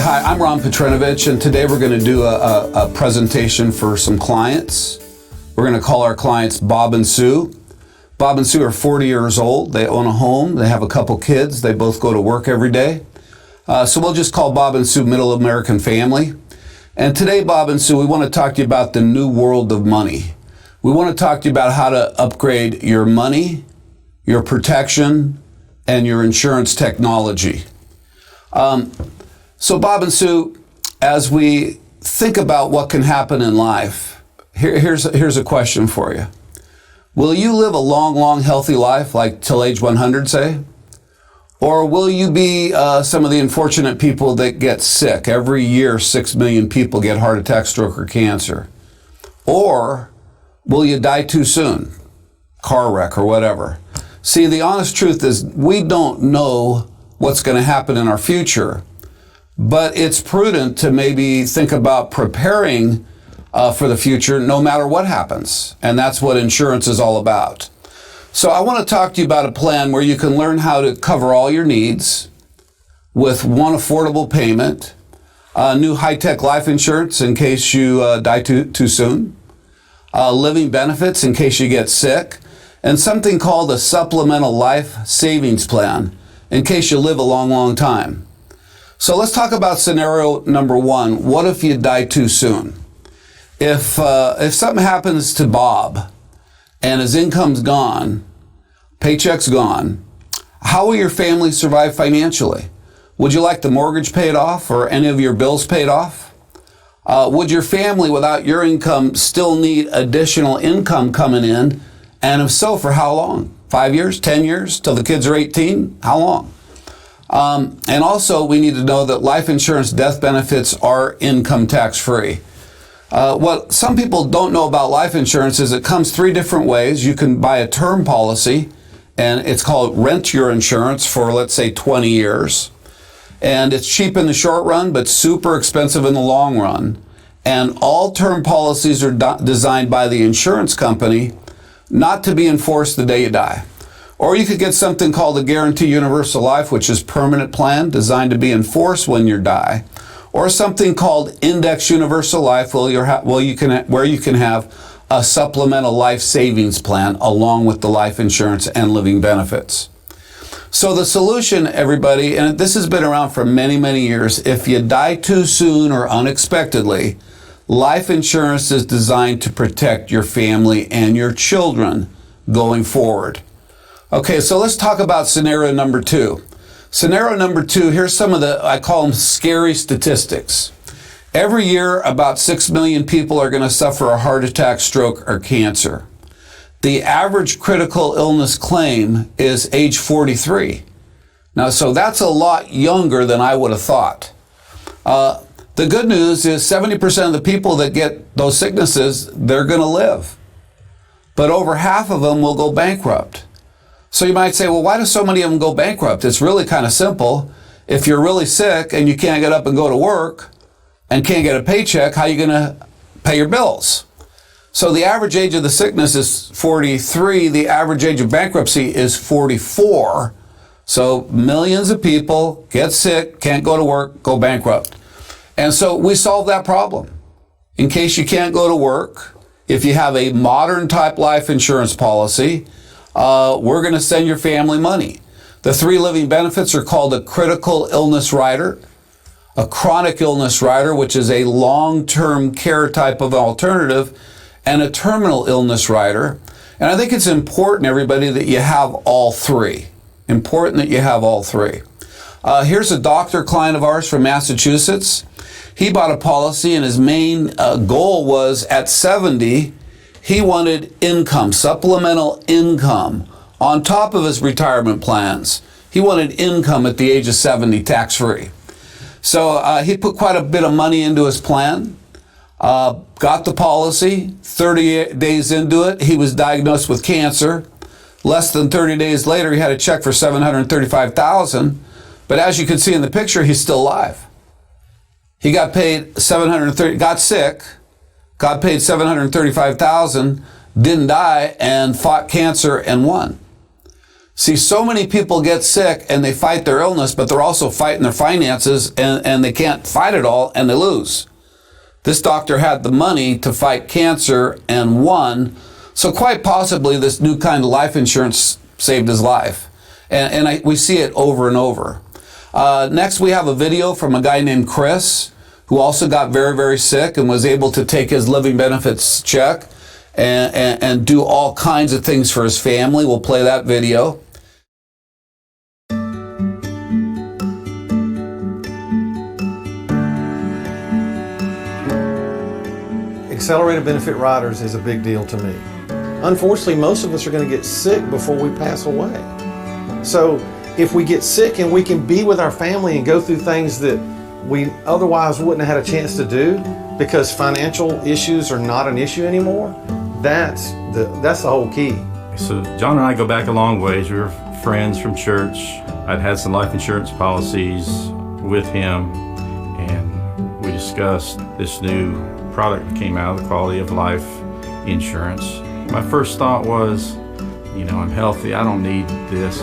Yeah, hi, I'm Ron Petrinovich, and today we're going to do a presentation for some clients. We're going to call our clients Bob and Sue. Bob and Sue are 40 years old. They own a home. They have a couple kids. They both go to work every day. So we'll just call Bob and Sue Middle American Family. And today, Bob and Sue, we want to talk to you about the new world of money. We want to talk to you about how to upgrade your money, your protection, and your insurance technology. So Bob and Sue, as we think about what can happen in life, here's a question for you. Will you live a long, healthy life, like till age 100, say? Or will you be some of the unfortunate people that get sick? Every year, 6 million people get heart attack, stroke, or cancer. Or will you die too soon? Car wreck or whatever. See, the honest truth is we don't know what's going to happen in our future, but it's prudent to maybe think about preparing for the future no matter what happens. And that's what insurance is all about. So I want to talk to you about a plan where you can learn how to cover all your needs with one affordable payment, new high-tech life insurance in case you die too soon, living benefits in case you get sick, and something called a supplemental life savings plan in case you live a long time. So let's talk about scenario number one. What if you die too soon? If something happens to Bob and his income's gone, paycheck's gone, how will your family survive financially? Would you like the mortgage paid off or any of your bills paid off? Would your family without your income still need additional income coming in? And if so, for how long? 5 years, 10 years, till the kids are 18? How long? And also, we need to know that life insurance death benefits are income tax free. What some people don't know about life insurance is it comes three different ways. You can buy a term policy, and it's called rent your insurance for, let's say, 20 years. And it's cheap in the short run, but super expensive in the long run. And all term policies are designed by the insurance company not to be enforced the day you die. Or you could get something called a Guarantee Universal Life, which is permanent plan designed to be enforced when you die. Or something called Index Universal Life, where you can have a supplemental life savings plan along with the life insurance and living benefits. So the solution, everybody, and this has been around for many years, if you die too soon or unexpectedly, life insurance is designed to protect your family and your children going forward. Okay, so let's talk about scenario number two. Scenario number two, here's some of I call them scary statistics. Every year, about 6 million people are going to suffer a heart attack, stroke, or cancer. The average critical illness claim is age 43. Now, so that's a lot younger than I would have thought. The good news is 70% of the people that get those sicknesses, they're going to live. But over half of them will go bankrupt. So you might say, well, why do so many of them go bankrupt? It's really kind of simple. If you're really sick and you can't get up and go to work and can't get a paycheck, how are you going to pay your bills? So the average age of the sickness is 43. The average age of bankruptcy is 44. So millions of people get sick, can't go to work, go bankrupt. And so we solve that problem. In case you can't go to work, if you have a modern type life insurance policy, we're going to send your family money. The three living benefits are called a critical illness rider, a chronic illness rider, which is a long-term care type of alternative, and a terminal illness rider. And I think it's important, everybody, that you have all three. Important that you have all three. Here's a doctor client of ours from Massachusetts. He bought a policy, and his main goal was at 70, he wanted income, supplemental income, on top of his retirement plans. He wanted income at the age of 70, tax-free. So he put quite a bit of money into his plan, got the policy. 30 days into it, he was diagnosed with cancer. Less than 30 days later, he had a check for $735,000. But as you can see in the picture, he's still alive. He got paid got sick, got paid $735,000, didn't die, and fought cancer and won. See, so many people get sick and they fight their illness, but they're also fighting their finances, and they can't fight it all and they lose. This doctor had the money to fight cancer and won. So quite possibly this new kind of life insurance saved his life. And we see it over and over. Next, we have a video from a guy named Chris, who also got very, very sick and was able to take his living benefits check and do all kinds of things for his family. We'll play that video. Accelerated benefit riders is a big deal to me. Unfortunately, most of us are going to get sick before we pass away. So if we get sick and we can be with our family and go through things that we otherwise wouldn't have had a chance to do because financial issues are not an issue anymore, that's the whole key. So John and I go back a long ways. We were friends from church. I'd had some life insurance policies with him, and we discussed this new product that came out, the quality of life insurance. My first thought was, I'm healthy, I don't need this.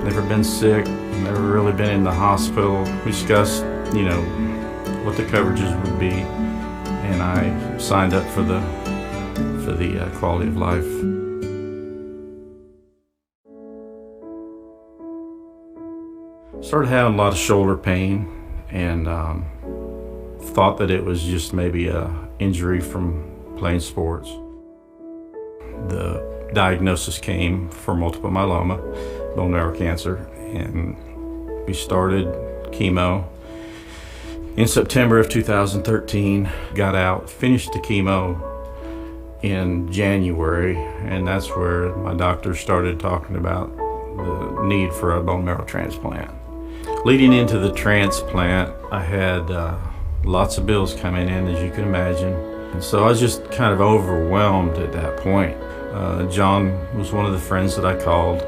Never been sick, never really been in the hospital. We discussed, what the coverages would be, and I signed up for the quality of life. Started having a lot of shoulder pain, and thought that it was just maybe a injury from playing sports. The diagnosis came for multiple myeloma, bone marrow cancer, and we started chemo in September of 2013. Got out, finished the chemo in January, and that's where my doctor started talking about the need for a bone marrow transplant. Leading into the transplant, I had lots of bills coming in, as you can imagine. And so I was just kind of overwhelmed at that point. John was one of the friends that I called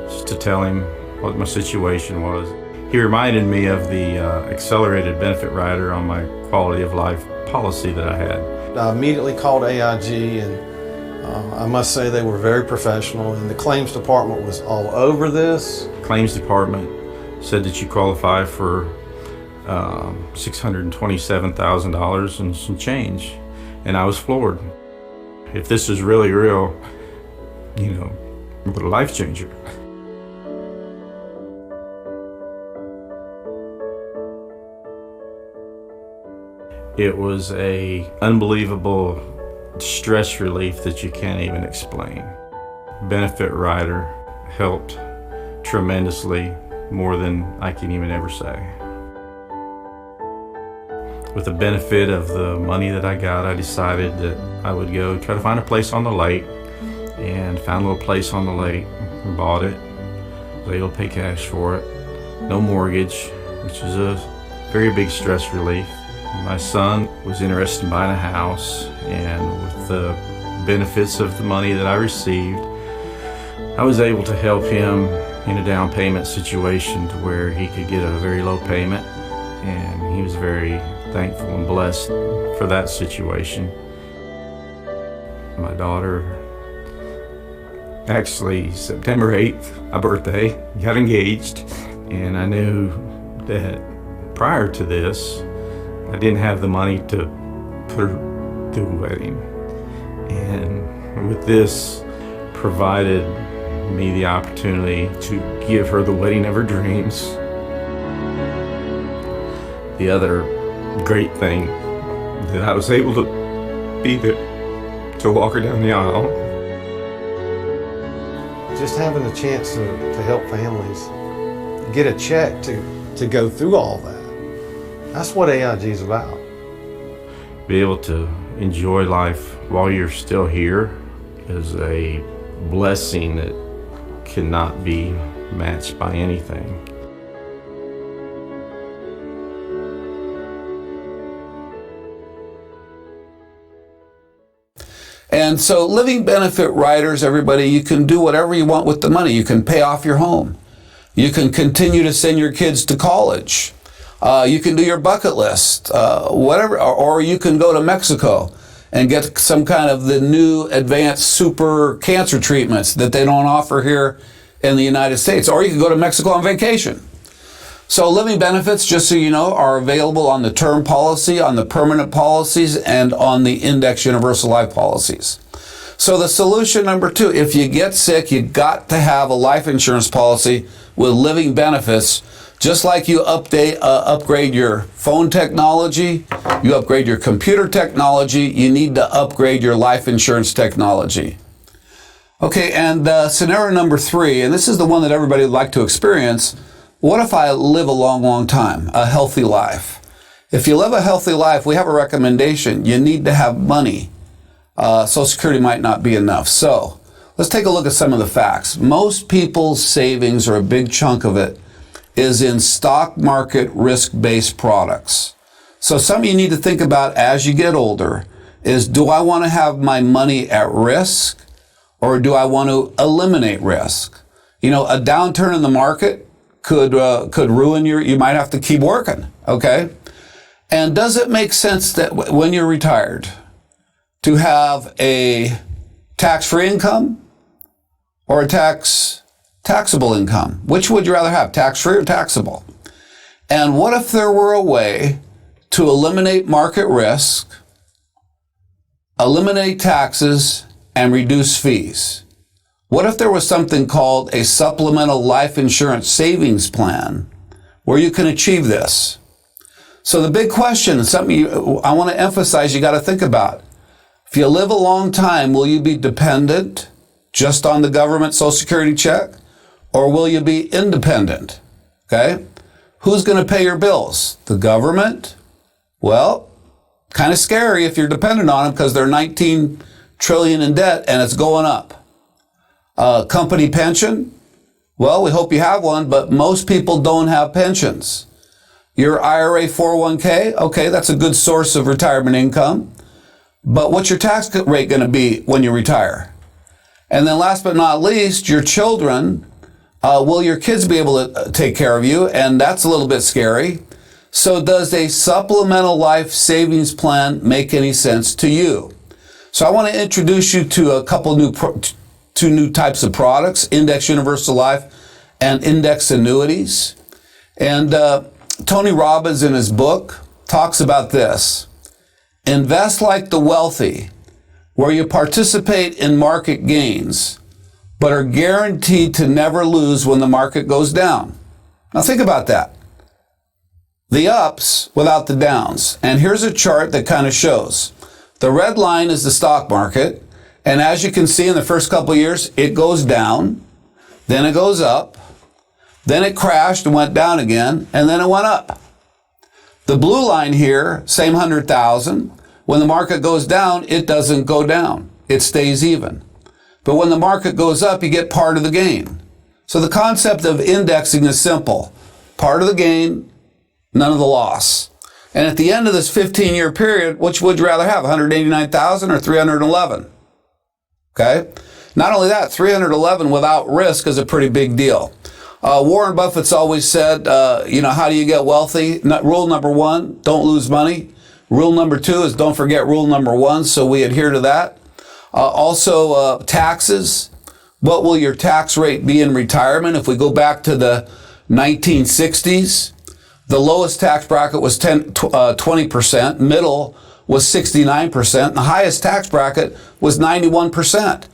just to tell him what my situation was. He reminded me of the accelerated benefit rider on my quality of life policy that I had. I immediately called AIG, and I must say they were very professional, and the claims department was all over this. Claims department said that you qualify for $627,000 and some change, and I was floored. If this is really real, what a life changer. It was a unbelievable stress relief that you can't even explain. Benefit rider helped tremendously, more than I can even ever say. With the benefit of the money that I got, I decided that I would go try to find a place on the lake, and found a little place on the lake and bought it. Was able to pay cash for it. No mortgage, which is a very big stress relief. My son was interested in buying a house, and with the benefits of the money that I received, I was able to help him in a down payment situation to where he could get a very low payment, and he was very thankful and blessed for that situation. My daughter, actually September 8th, my birthday, got engaged, and I knew that prior to this, I didn't have the money to put her through a wedding. And with this, provided me the opportunity to give her the wedding of her dreams. The other great thing, that I was able to be there to walk her down the aisle. Just having the chance to help families get a check to go through all that. That's what AIG is about. Be able to enjoy life while you're still here is a blessing that cannot be matched by anything. And so living benefit riders, everybody, you can do whatever you want with the money. You can pay off your home. You can continue to send your kids to college. You can do your bucket list, whatever, or you can go to Mexico and get some kind of the new advanced super cancer treatments that they don't offer here in the United States, or you can go to Mexico on vacation. So living benefits, just so you know, are available on the term policy, on the permanent policies, and on the index universal life policies. So the solution number 2, if you get sick, you got to have a life insurance policy with living benefits. Just like you upgrade your phone technology, you upgrade your computer technology, you need to upgrade your life insurance technology. Okay, and scenario number 3, and this is the one that everybody would like to experience. What if I live a long, long time, a healthy life? If you live a healthy life, we have a recommendation. You need to have money. Social Security might not be enough. So let's take a look at some of the facts. Most people's savings, or a big chunk of it, is in stock market risk-based products. So something you need to think about as you get older is, do I want to have my money at risk, or do I want to eliminate risk? You know, a downturn in the market could ruin you might have to keep working, okay? And does it make sense that when you're retired to have a tax-free income or a taxable income? Which would you rather have, tax-free or taxable? And what if there were a way to eliminate market risk, eliminate taxes, and reduce fees? What if there was something called a supplemental life insurance savings plan where you can achieve this? So the big question, something I want to emphasize you got to think about. If you live a long time, will you be dependent just on the government Social Security check, or will you be independent? Okay? Who's going to pay your bills? The government? Well, kind of scary if you're dependent on them, because they're 19 trillion in debt and it's going up. Company pension? Well, we hope you have one, but most people don't have pensions. Your IRA 401k? Okay, that's a good source of retirement income. But what's your tax rate going to be when you retire? And then last but not least, your children. Will your kids be able to take care of you? And that's a little bit scary. So does a supplemental life savings plan make any sense to you? So I want to introduce you to a couple two new types of products, index universal life and index annuities. And Tony Robbins in his book talks about this. Invest like the wealthy, where you participate in market gains, but are guaranteed to never lose when the market goes down. Now think about that. The ups without the downs. And here's a chart that kind of shows. The red line is the stock market. And as you can see, in the first couple of years, it goes down, then it goes up, then it crashed and went down again, and then it went up. The blue line here, same 100,000. When the market goes down, it doesn't go down. It stays even. But when the market goes up, you get part of the gain. So the concept of indexing is simple. Part of the gain, none of the loss. And at the end of this 15-year period, which would you rather have, 189,000 or 311? Okay? Not only that, 311 without risk is a pretty big deal. Warren Buffett's always said, how do you get wealthy? Rule number 1, don't lose money. Rule number 2 is don't forget rule number 1, so we adhere to that. Also, taxes. What will your tax rate be in retirement? If we go back to the 1960s, the lowest tax bracket was 20%, middle was 69%, and the highest tax bracket was 91%.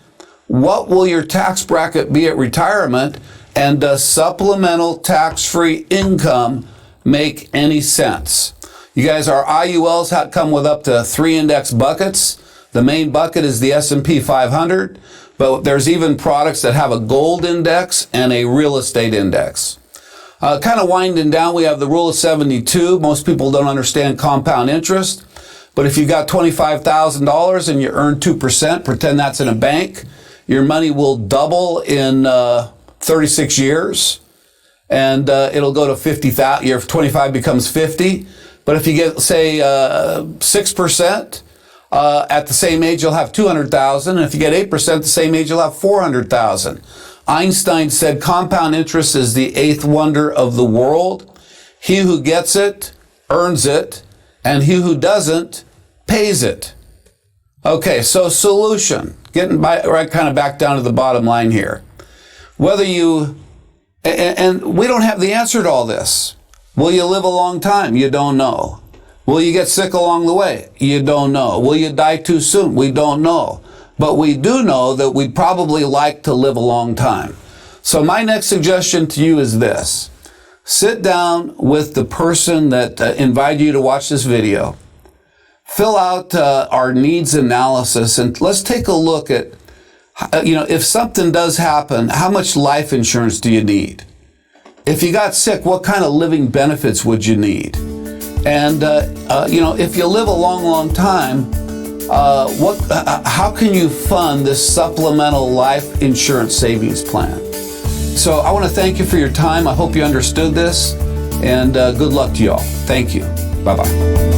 What will your tax bracket be at retirement? And does supplemental tax-free income make any sense? You guys, our IULs come with up to 3 index buckets. The main bucket is the S&P 500, but there's even products that have a gold index and a real estate index. Kind of winding down, we have the rule of 72. Most people don't understand compound interest, but if you got $25,000 and you earn 2%, pretend that's in a bank, your money will double in 36 years, and it'll go to 50,000. Your 25 becomes 50. But if you get, say, 6%, at the same age, you'll have 200,000. And if you get 8% at the same age, you'll have 400,000. Einstein said compound interest is the 8th wonder of the world. He who gets it, earns it, and he who doesn't, pays it. Okay, so solution. Getting kind of back down to the bottom line here. whether you, and we don't have the answer to all this. Will you live a long time? You don't know. Will you get sick along the way? You don't know. Will you die too soon? We don't know. But we do know that we'd probably like to live a long time. So my next suggestion to you is this. Sit down with the person that invited you to watch this video. Fill out our needs analysis, and let's take a look at, if something does happen, how much life insurance do you need? If you got sick, what kind of living benefits would you need? And, if you live a long, long time, how can you fund this supplemental life insurance savings plan? So I want to thank you for your time. I hope you understood this, and good luck to you all. Thank you. Bye-bye.